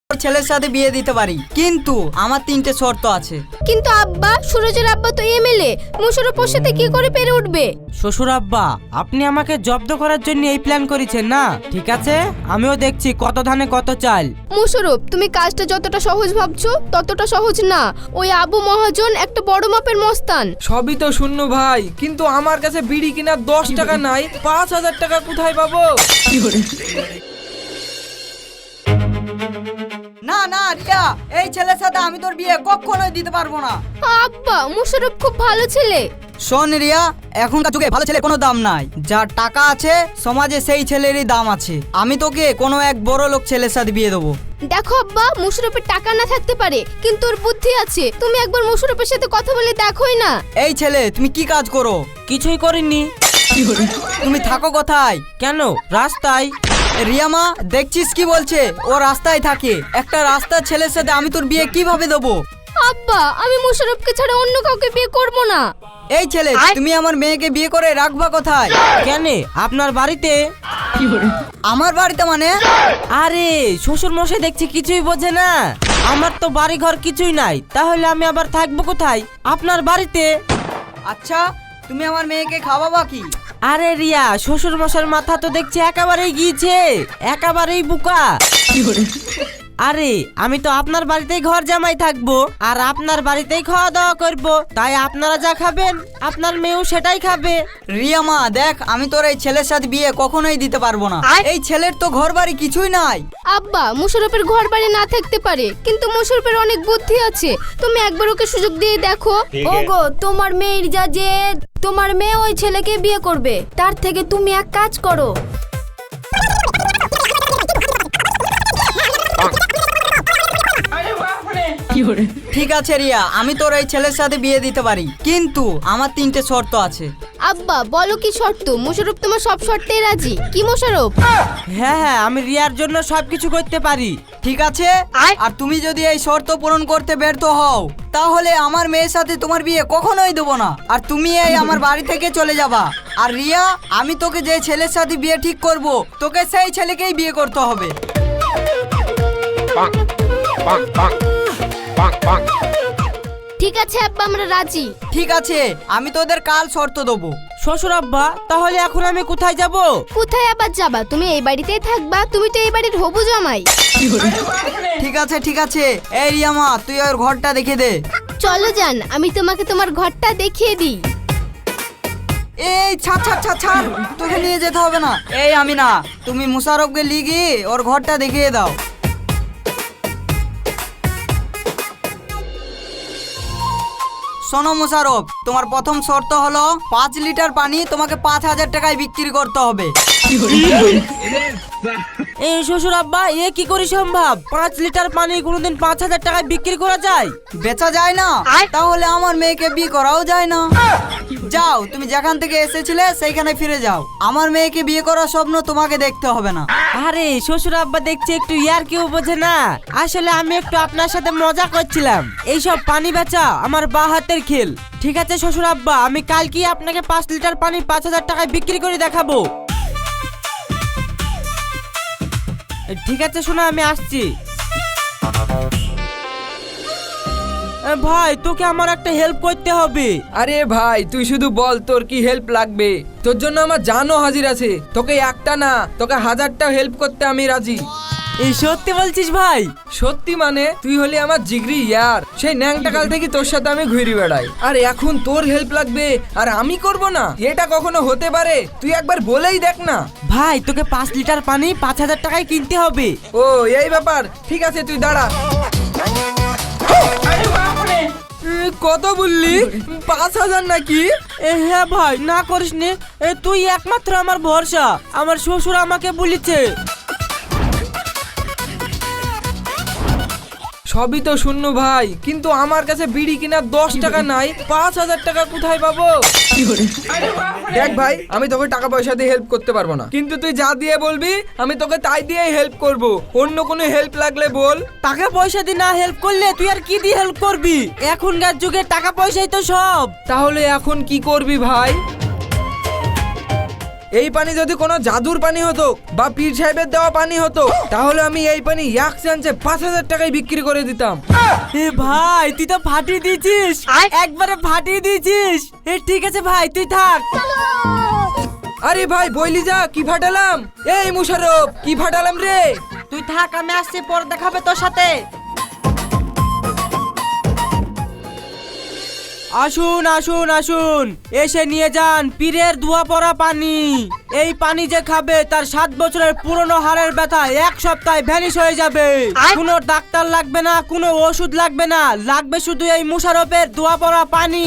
ছেলের সাথে বিয়ে দিতে পারি, কিন্তু আমার 3টে শর্ত আছে। কিন্তু আব্বা, সুরজের আব্বা তো এমএলএ, মোশাররফের সাথে কি করে পেরে উঠবে? শ্বশুর আব্বা, আপনি আমাকে জব্দ করার জন্য এই প্ল্যান করেছেন না? ঠিক আছে, আমিও দেখছি কত ধানে কত চাল। মোশাররফ, তুমি কাজটা যতটা সহজ ভাবছো ততটা সহজ না। ওই আবু মহাজন একটা বড় মাপের মস্তান। সবই তো শূন্য ভাই, কিন্তু আমার কাছে বিড়ি কেনার 10 টাকা নাই, 5,000 টাকা কোথায় পাবো? না না রিয়া, এই ছেলের সাথে আমি তোর বিয়ে কখনোই দিতে পারবো না। আব্বা, মোশাররফ খুব ভালো ছেলে। শোন রিয়া, এখনকার যুগে ভালো ছেলে কোনো দাম নাই। যার টাকা আছে সমাজে সেই ছেলেরই দাম আছে। আমি তোকে কোনো এক বড় লোক ছেলের সাথে বিয়ে দেবো। দেখো আব্বা, মোশাররফের টাকা না থাকতে পারে, কিন্তু ওর বুদ্ধি আছে। তুমি একবার মোশাররফের সাথে কথা বলে দেখোই না। এই ছেলে, তুমি কি কাজ করো? কিছুই করিনি। তুমি থাকো কোথায়? কেন? রাস্তায়। রিয়া মা, দেখছিস কি বলছে? ও রাস্তায় থাকে। একটা রাস্তার ছেলের সাথে আমি তোর বিয়ে কিভাবে দেবো? আব্বা, আমি মোশাররফকে ছাড়া অন্য কাউকে বিয়ে করব না। এই ছেলে, তুমি আমার মেয়েকে বিয়ে করে রাখবা কোথায়? কেন? আপনার বাড়িতে। আমার বাড়িতে মানে? আরে শ্বশুর মশাই দেখছি কিছুই বোঝে না। আমার তো বাড়ি ঘর কিছুই নাই, তাহলে আমি আবার থাকবো কোথায়? আপনার বাড়িতে। আচ্ছা, তুমি আমার মেয়েকে খাওয়াবা কি? আরে রিয়া, শ্বশুর মশাইয়ের মাথা তো দেখছি একেবারেই গিয়েছে, একেবারেই বুকা। আরে আমি তো আপনার বাড়িতেই ঘর জামাই থাকবো, আর আপনার বাড়িতেই খাওয়া দাওয়া করবো, তাই আপনারা যা খাবেন আপনার মেয়েও সেটাই খাবে। রিয়া মা, দেখ, আমি তোর এই ছেলের সাথে বিয়ে কখনোই দিতে পারবো না। এই ছেলের তো ঘর বাড়ি কিছুই নাই। আব্বা, মোশাররফের ঘর বাড়ি না থাকতে পারে, কিন্তু মোশাররফের অনেক বুদ্ধি আছে। তুমি একবার ওকে সুযোগ দিয়ে দেখো। ওগো, তোমার মেয়ের যা জেদ, তোমার মেয়ে ওই ছেলেকে বিয়ে করবে। তার থেকে তুমি এক কাজ করো। ঠিক আছে রিয়া, আমি তোর এই ছেলের সাথে বিয়ে দিতে পারি, কিন্তু আমার 3টে শর্ত আছে। আব্বা, বলো কি শর্ত? মোশাররফ তোমার সব শর্তেই রাজি। কি মোশাররফ? হ্যাঁ, আমি রিয়ার জন্য সবকিছু করতে পারি। ঠিক আছে, আর তুমি যদি এই শর্ত পূরণ করতে ব্যর্থ হও, তাহলে আমার মেয়ের সাথে তোমার বিয়ে কখনোই দেবো না, আর তুমি এই আমার বাড়ি থেকে চলে যাবা। আর রিয়া, আমি তোকে যে ছেলের সাথে বিয়ে ঠিক করব, তোকে সেই ছেলেকেই বিয়ে করতে হবে। ঠিক আছে আব্বা, আমরা রাজি। ঠিক আছে, আমি তোদের কাল শর্ত দেবো। শ্বশুর আব্বা, তাহলে এখন আমি কোথায় যাব? কোথায় আবার যাবা? তুমি এই বাড়িতেই থাকবা, তুমি তো এই বাড়ির হবু জামাই। ঠিক আছে ঠিক আছে, এই রিয়া মা, তুই ওর ঘরটা দেখে দে। চলো যান, আমি তোমাকে তোমার ঘরটা দেখিয়ে দিই। এই ছাড় ছাড় ছাড় ছাড়, তোকে নিয়ে যেতে হবে না। এই আমি না, তুমি মুশারফকে লিগি ওর ঘরটা দেখিয়ে দাও। শোনো মুশারফ, তোমার প্রথম শর্ত হলো 5 লিটার পানি তোমাকে 5,000 টাকায় বিক্রি করতে হবে। এই শ্বশুর আব্বা, এ কি করে সম্ভব? 5 লিটার পানি কোনোদিন 5,000 টাকায় বিক্রি করা যায়? বেচা যায় না? তাহলে আমার মেয়েকে বিয়ে করাও যায় না। যাও, তুমি যেখান থেকে এসেছিলে সেইখানে ফিরে যাও। আমার মেয়েকে বিয়ে করার স্বপ্ন তোমাকে দেখতে হবে না। আরে শ্বশুর আব্বা দেখছি একটু ইয়ার কেউ বোঝে না। আসলে আমি একটু আপনার সাথে মজা করছিলাম। এইসব পানি বেচা আমার বা হাতের খেল। ঠিক আছে শ্বশুর আব্বা, আমি কালকে আপনাকে 5 লিটার পানি 5,000 টাকায় বিক্রি করে দেখাবো। ঠিক আছে শোনো, আমি আসছি। ভাই, তোকে আমার একটা হেল্প করতে হবে। আরে ভাই, তুই শুধু বল তোর কি হেল্প লাগবে। তোর জন্য আমার জানও হাজির আছে। তোকে একটা না, তোকে 1000টা হেল্প করতে আমি রাজি। এই সত্যি বলছিস ভাই? সত্যি মানে, তুই হলি আমার জিগরি ইয়ার। সেই ন্যাংটা কাল থেকে তোর সাথে আমি ঘুরে বেড়াই, আর এখন তোর হেল্প লাগবে আর আমি করব না? এটা কখনো হতে পারে? তুই একবার বলেই দেখ না। ভাই, তোকে 5 লিটার পানি 5,000 টাকায় কিনতে হবে। ও এই ব্যাপার, ঠিক আছে তুই দাঁড়া। কত বললি? 5,000 নাকি? হ্যাঁ ভাই, না করিস নে। তুই একমাত্র আমার ভরসা। আমার শ্বশুর আমাকে বলেছে। সবই তো শূন্য ভাই, কিন্তু আমার কাছে বিড়ি কেনার 10 টাকা নাই, 5,000 টাকা কোথায় পাবো? দেখ ভাই, আমি তোকে টাকা পয়সা দিয়ে হেল্প করতে পারবো না, কিন্তু তুই যা দিয়ে বলবি আমি তোকে তাই দিয়ে হেল্প করব। অন্য কোনো হেল্প লাগলে বল। টাকা পয়সা দিয়ে না হেল্প করলে তুই আর কি দিয়ে হেল্প করবি? এখনকার যুগে টাকা পয়সাই তো সব। তাহলে এখন কি করবি ভাই? এই পানি যদি কোনো জাদুর পানি হতো বা পীর সাহেবের দেওয়া পানি হতো তাহলে আমি এই পানি এক চান্সে 5,000 টাকায় বিক্রি করে দিতাম। এ ভাই তুই তো ফাটিয়ে দিয়েছিস, একবারে ফাটিয়ে দিয়েছিস। এ ঠিক আছে ভাই তুই থাক। আরে ভাই বইলি যা, কি ফাটালাম? এই মুশারফ, কি ফাটালাম রে? তুই থাক, আমি আসছি, পরে দেখাবে তোর সাথে। আসুন আসুন আসুন, এসে নিয়ে যান পীরের ধোয়া পড়া পানি। এই পানি যে খাবে তার 7 বছরের পুরনো হাড়ের ব্যথা 1 সপ্তাহে ভ্যানিশ হয়ে যাবে। কোনো ডাক্তার লাগবে না, কোনো ওষুধ লাগবে না, লাগবে শুধু এই মুশারফের ধোয়া পড়া পানি।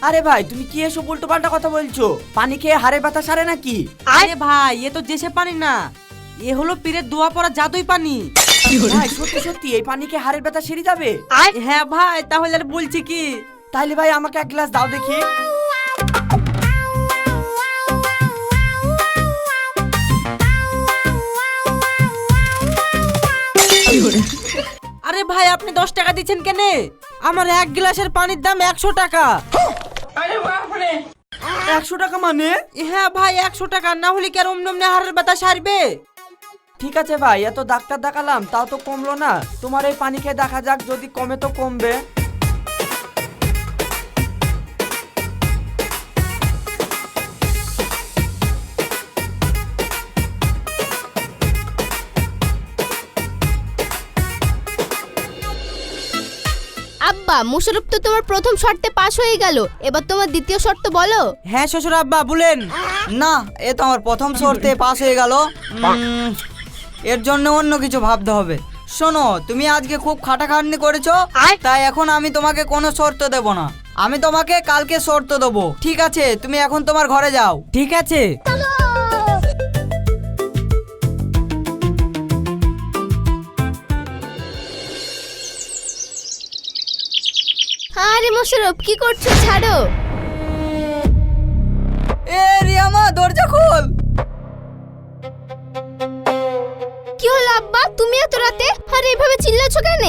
আরে ভাই তুমি কি এসব উল্টো পাল্টা কথা বলছো? পানি খেয়ে হাড়ে ব্যথা সারে নাকি? আরে ভাই এ তো দেশে পানি না, এ হলো পীরের ধোয়া পড়া জাদুই পানি। ভাই সত্যি সত্যি এই পানি খেয়ে হাড়ের ব্যথা সেরে যাবে? হ্যাঁ ভাই, তাহলে আর বলছি কি? তাইলে ভাই আমাকে 1 গ্লাস দাও দেখি। আরে ভাই আপনি 10 টাকা দিচ্ছেন কেন? আমার 1 গ্লাসের পানির দাম 100 টাকা। 100 টাকা মানে? হ্যাঁ ভাই 100 টাকা, না হলে কি আর অমনি হাড়ের ব্যথা সারবে? ঠিক আছে ভাই, এত ডাক্তার দেখালাম তাও তো কমলো না। তোমার এই পানি খেয়ে দেখা যাক, যদি কমে তো কমবে। আব্বা, মুশারফ তো তোমার প্রথম শর্তে পাশ হয়ে গেল, এবার তোমার দ্বিতীয় শর্ত বলো। হ্যাঁ শ্বশুর আব্বা বলেন। না, এ তো আমার প্রথম শর্তে পাস হয়ে গেল। এর জন্য অন্য কিছু ভাবতে হবে। শোনো, তুমি আজকে খুব খাটাখাটনি করেছো, তাই এখন আমি তোমাকে কোনো শর্ত দেব না। আমি তোমাকে কালকে শর্ত দেবো, ঠিক আছে? তুমি এখন তোমার ঘরে যাও। ঠিক আছে। আরে মুশারফ কি করছো, ছাড়ো। এ রিয়ামা, দরজা খোল। কি হলো আব্বা, তুমি এত রাতে আর এইভাবে চিল্লাছো কেন?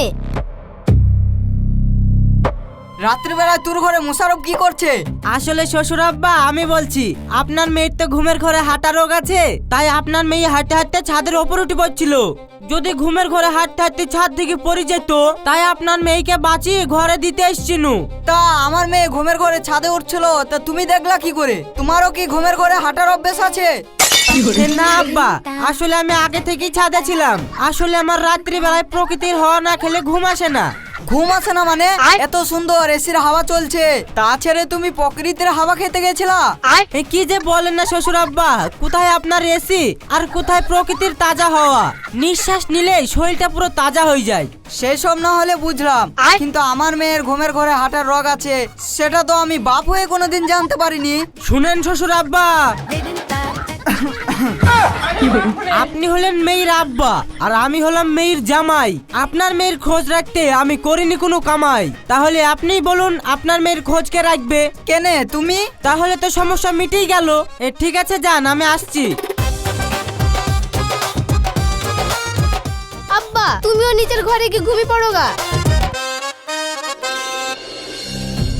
রাত্রিবেলা তোর ঘরে মুশারফ কি করছে? আসলে শ্বশুর আব্বা আমি বলছি, আপনার মেয়ের তো ঘুমের ঘরে হাঁটা রোগ আছে, তাই আপনার মেয়ে হাঁটতে হাঁটতে ছাদের ওপর উঠে পড়ছিল। যদি ঘুমের ঘরে হাঁটতে হাঁটতে ছাদ থেকে পড়ে যেত, তাই আপনার মেয়েকে বাঁচিয়ে ঘরে দিতে এসছিনু। তা আমার মেয়ে ঘুমের ঘরে ছাদে উঠছিল, তা তুমি দেখলা কি করে? তোমারও কি ঘুমের ঘরে হাঁটার অভ্যেস আছে? না আব্বা, আসলে আমি আগে থেকেই ছাদে ছিলাম। আসলে আমার রাত্রিবেলায় প্রকৃতির হাওয়া না খেলে ঘুম আসে না। ঘুম আসে না মানে? এত সুন্দর এসির হাওয়া চলছে, তা ছেড়ে তুমি প্রকৃতির হাওয়া খেতে গেছিলা? এ কি যে বলেন না শ্বশুর আব্বা, কোথায় আপনার এসি আর কোথায় প্রকৃতির তাজা হাওয়া? নিঃশ্বাস নিলেই শরীরটা পুরো তাজা হয়ে যায়। সেসব না হলে বুঝলাম, কিন্তু আমার মেয়ের ঘুমের ঘরে হাঁটার রোগ আছে, সেটা তো আমি বাপ হয়ে কোনোদিন জানতে পারিনি। শুনেন শ্বশুর আব্বা, আপনি হলেন মেয়ের আব্বা আর আমি হলাম মেয়ের জামাই। আপনার মেয়ের খোঁজ রাখতে আমি করিনি কোনো কামাই। তাহলে আপনিই বলুন, আপনার মেয়ের খোঁজ কে রাখবে? কেনে তুমি? তাহলে তো সমস্যা মিটেই গেল। ঠিক আছে যান, আমি আসছি। আব্বা, তুমিও নিজের ঘরে গিয়ে ঘুমিয়ে পড়ো গা।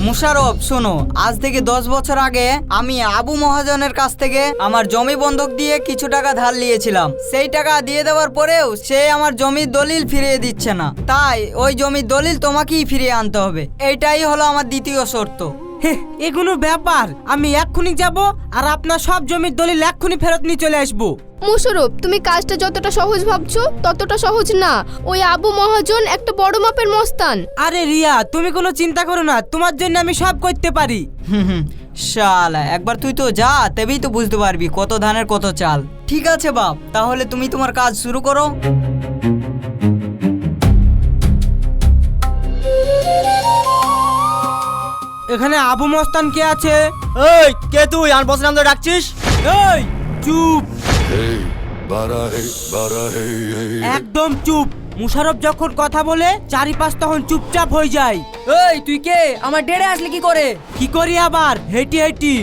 মুশারফ শোনো, আজ থেকে 10 বছর আগে আমি আবু মহাজনের কাছ থেকে আমার জমি বন্ধক দিয়ে কিছু টাকা ধার নিয়েছিলাম। সেই টাকা দিয়ে দেওয়ার পরেও সে আমার জমির দলিল ফিরিয়ে দিচ্ছে না, তাই ওই জমির দলিল তোমাকেই ফিরিয়ে আনতে হবে। এইটাই হলো আমার দ্বিতীয় শর্ত। এগুলো ব্যাপার, আমি এক্ষুনি যাব আর আপনার সব জমির দলিল এক্ষুনি ফেরত নিয়ে চলে আসবো। মুশারফ, তুমি কাজটা যতটা সহজ ভাবছো ততটা সহজ না। ওই আবু মহাজন একটা বড় মাপের মস্তান। আরে রিয়া, তুমি কোনো চিন্তা করো না, তোমার জন্য আমি সব করতে পারি। শালা, একবার তুই তো যা, তবেই তো বুঝতে পারবি কত ধানের কত চাল। ঠিক আছে বাপ, তাহলে তুমি তোমার কাজ শুরু করো। এখানে আবু মস্তান কে আছে? এই কে তুই? আর বস নাম ধরে ডাকছিস? এই চুপ, বারাহে একদম চুপ। মুশারফ যখন কথা বলে চারিপাশ তখন চুপচাপ হয়ে যায়। এই তুই কে? আমার ডেড়ে আসলি কি করে? কি করি আবার? হেঁটি হেঁটি।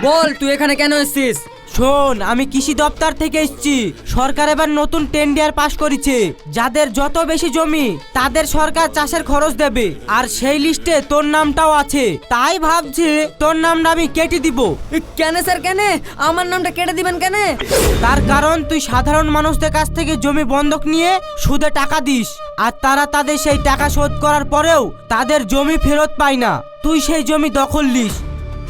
বল তুই এখানে কেন এসেছিস? শোন, আমি কৃষি দপ্তর থেকে এসেছি। সরকার এবার নতুন টেন্ডার পাস করেছে, যাদের যত বেশি জমি তাদের সরকার চাষের খরচ দেবে, আর সেই লিস্টে তোর নামটাও আছে। তাই ভাবছি তোর নামটা আমি কেটে দিব। কেন স্যার কেন আমার নামটা কেটে দিবেন কেন? তার কারণ তুই সাধারণ মানুষদের কাছ থেকে জমি বন্ধক নিয়ে সুদে টাকা দিস, আর তারা তাদের সেই টাকা শোধ করার পরেও তাদের জমি ফেরত পায় না। তুই সেই জমি দখল নিস,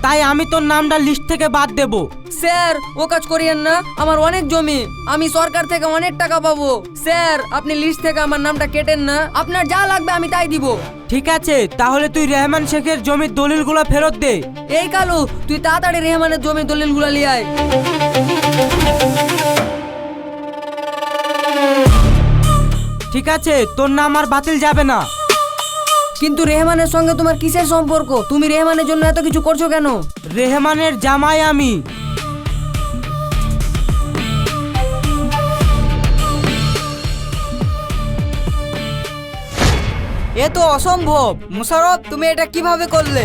তাই আমি তোর নামটা লিস্ট থেকে বাদ দেব। স্যার ও কাজ করিয়েন না, আমার অনেক জমি, আমি সরকার থেকে অনেক টাকা পাবো। স্যার আপনি লিস্ট থেকে আমার নামটা কেটেন না, আপনার যা লাগবে আমি তাই দিব। ঠিক আছে, তাহলে তুই রেহমান শেখের জমির দলিলগুলো ফেরত দে। এই কালু তুই তাড়াতাড়ি রেহমানের জমির দলিলগুলো নিয়ে আয়। ঠিক আছে, তোর নাম আর বাতিল যাবে না। কিন্তু রেহমানের সঙ্গে তোমার কিসের সম্পর্ক? তুমি রেহমানের জন্য এত কিছু করছো কেন? রেহমানের জামাই আমি। এ তো অসম্ভব। মুশারফ তুমি এটা কিভাবে করলে?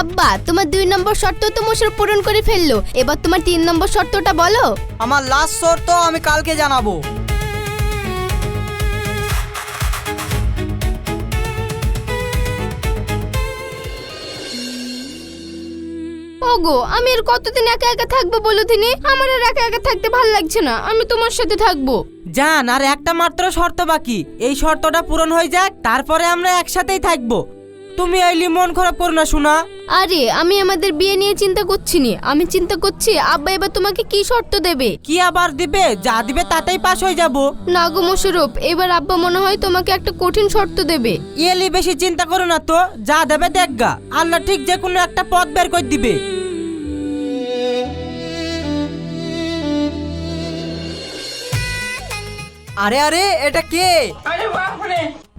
আব্বা, তোমার 2 নম্বর শর্ত তো মোশারফ পূরণ করে ফেললো, এবার তোমার 3 নম্বর শর্তটা বলো। আমার লাস্ট শর্ত আমি কালকে জানাবো। ওগো, আমি আর কতদিন একা একা থাকবো বলো দিনি? আমার আর একা একা থাকতে ভালো লাগছে না, আমি তোমার সাথে থাকবো। জান, আর একটা মাত্র শর্ত বাকি, এই শর্তটা পূরণ হয়ে যাক, তারপরে আমরা একসাথেই থাকবো। তুমি আইলি মন খারাপ করো না শোনা। আরে আমি আমাদের বিয়ে নিয়ে চিন্তা করছি নি, আমি চিন্তা করছি আব্বা এবার তোমাকে কি শর্ত দেবে। কি আবার দিবে? যা দিবে তাতেই পাস হয়ে যাব। না গো মোশারফ, এবার আব্বা মনে হয় তোমাকে একটা কঠিন শর্ত দেবে। এলি বেশি চিন্তা করো না তো, যা দেবে দেখগা, আল্লাহ ঠিক যে কোনো একটা পথ বের করে দিবে। আরে আরে এটা কে?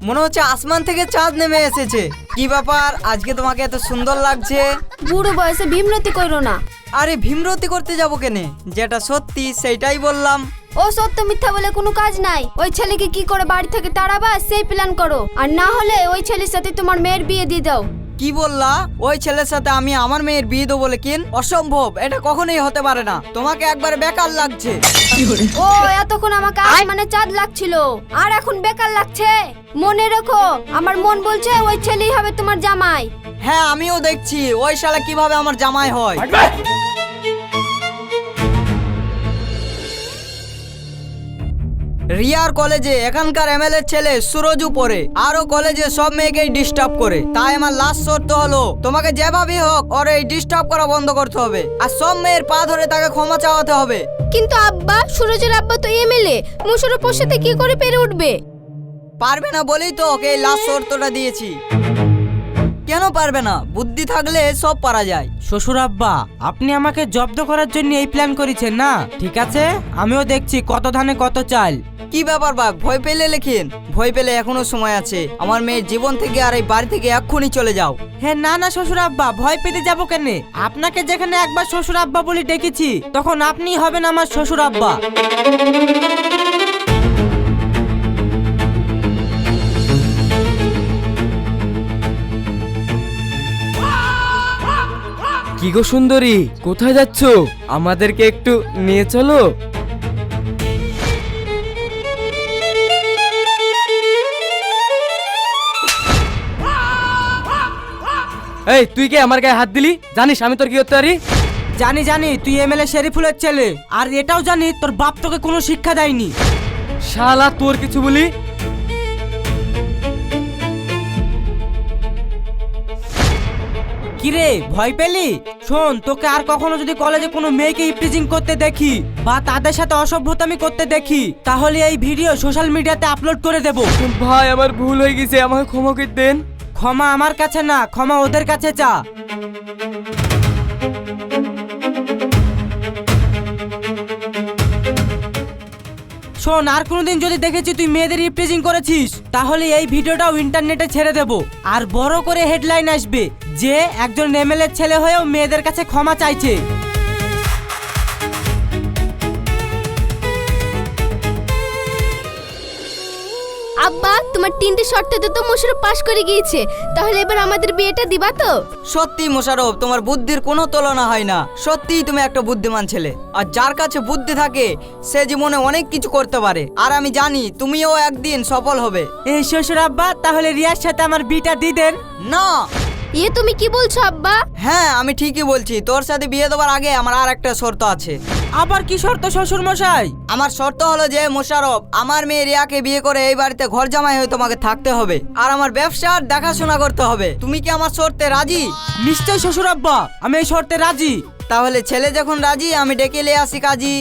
মনে হচ্ছে আসমান থেকে চাঁদ নেমে এসেছে। কি ব্যাপার, আজকে তোমাকে এত সুন্দর লাগছে? বুড়ো বয়সে ভীমরতি করো না। আরে ভীমরতি করতে যাবো কেনে? যেটা সত্যি সেইটাই বললাম। ও সত্য মিথ্যা বলে কোনো কাজ নাই। ওই ছেলেকে কি করে বাড়ি থেকে তাড়াবা সেই প্ল্যান করো, আর না হলে ওই ছেলের সাথে তোমার মেয়ের বিয়ে দিয়ে দাও। কি বললা? ওই ছেলের সাথে আমি আমার মেয়ের বিয়ে দেবো বলে কিন? অসম্ভব, এটা কখনোই হতে পারে না। তোমাকে একবার বেকার লাগছে। ও এতক্ষণ আমাকে আসমানে চাঁদ লাগছিল, আর এখন বেকার লাগছে? মনে রেখো, আমার মন বলছে ওই ছেলেই হবে তোমার জামাই। হ্যাঁ আমিও দেখছি ওই শালা কিভাবে আমার জামাই হয়। রিয়ার কলেজে এখানকার এমএলএ ছেলে সুরজু পড়ে, আরো কলেজে সব মেয়েকেই ডিস্টার্ব করে। তাই আমার লাস্ট শর্ত হলো তোমাকে যেভাবে হোক ওর এই ডিস্টার্ব করা বন্ধ করতে হবে, আর সব মেয়ের পা ধরে তাকে ক্ষমা চাওয়াতে হবে। কিন্তু আব্বা, সুরজের আব্বা তো এমএলএ, মোশারফ ওর সাথে কি করে পেরে উঠবে? পারবে না বলেই তো ওকে এই লাস্ট শর্তটা দিয়েছি। কেন পারবে না? বুদ্ধি থাকলে সব পারা যায়। শ্বশুর আব্বা, আপনি আমাকে জব্দ করার জন্য এই প্ল্যান করেছেন না? ঠিক আছে, আমিও দেখছি কত ধানে কত চাল। কি ব্যাপার বাপ, ভয় পেলে লেখিন? ভয় পেলে এখনো সময় আছে। আমার মেয়ের জীবন থেকে আর এই বাড়ি থেকে এক্ষুনি চলে যাও। হ্যাঁ না না শ্বশুর আব্বা, ভয় পেতে যাবো কেন? আপনাকে যেখানে একবার শ্বশুর আব্বা বলে ডেকেছি, তখন আপনিই হবেন আমার শ্বশুর আব্বা। কি গো সুন্দরী, কোথায় যাচ্ছো? আমাদেরকে একটু নিয়ে চলো। এই তুই কে আমার গায়ে হাত দিলি? জানিস আমি তোর কি করতে পারি? জানি জানি, তুই এমএলএ শরীফুলের ছেলে, আর এটাও জানি তোর বাপ তোকে কোনো শিক্ষা দেয়নি। শালা তোর কিছু বলি? কিরে, ভয় পেলি? শোন, তোকে আর কখনো যদি কলেজে কোনো মেয়েকে ইপ্রিজিং করতে দেখি বা তাদের সাথে অসভ্যতামি করতে দেখি, তাহলে এই ভিডিও সোশ্যাল মিডিয়াতে আপলোড করে দেব। ভাই আমার ভুল হয়ে গেছে, আমাকে ক্ষমা করে দেন। ক্ষমা আমার কাছে না, ক্ষমা ওদের কাছে চা। শোন, আর কোনোদিন যদি দেখেছি তুই মেয়েদের ইপ্রিজিং করেছিস, তাহলে এই ভিডিওটাও ইন্টারনেটে ছেড়ে দেব, আর বড় করে হেডলাইন আসবে যে একজন এমএলএ ছেলে হয়েও মেয়েদের কাছে ক্ষমা চাইছে। আব্বা তোমার 3টে শর্তে তো মোশারফ পাশ করে গিয়েছে, তাহলে এবার আমাদের বিয়েটা দিবা তো? সত্যি মোশারফ, তোমার বুদ্ধির কোনো তুলনা হয় না। সত্যিই তুমি একটা বুদ্ধিমান ছেলে, আর যার কাছে বুদ্ধি থাকে সে জীবনে অনেক কিছু করতে পারে। আর আমি জানি তুমিও একদিন সফল হবে। এই শ্বশুর আব্বা, তাহলে রিয়ার সাথে আমার বিটা দিয়ে দেন। না, এ তুমি কি বলছো আব্বা? হ্যাঁ আমি ঠিকই বলছি, তোর সাথে বিয়ে দেওয়ার আগে আমার আর একটা শর্ত আছে। আবার কি শর্ত শ্বশুর মশাই? আমার শর্ত হলো যে মোশারফ, আমার মেয়ে রিয়াকে বিয়ে করে এই বাড়িতে ঘর জামাই হয়ে তোমাকে থাকতে হবে, আর আমার ব্যবসার দেখাশোনা করতে হবে। তুমি কি আমার শর্তে রাজি? নিশ্চয় শ্বশুর আব্বা, আমি এই শর্তে রাজি। তাহলে ছেলে যখন রাজি, আমি ডেকে নিয়ে আসি কাজী।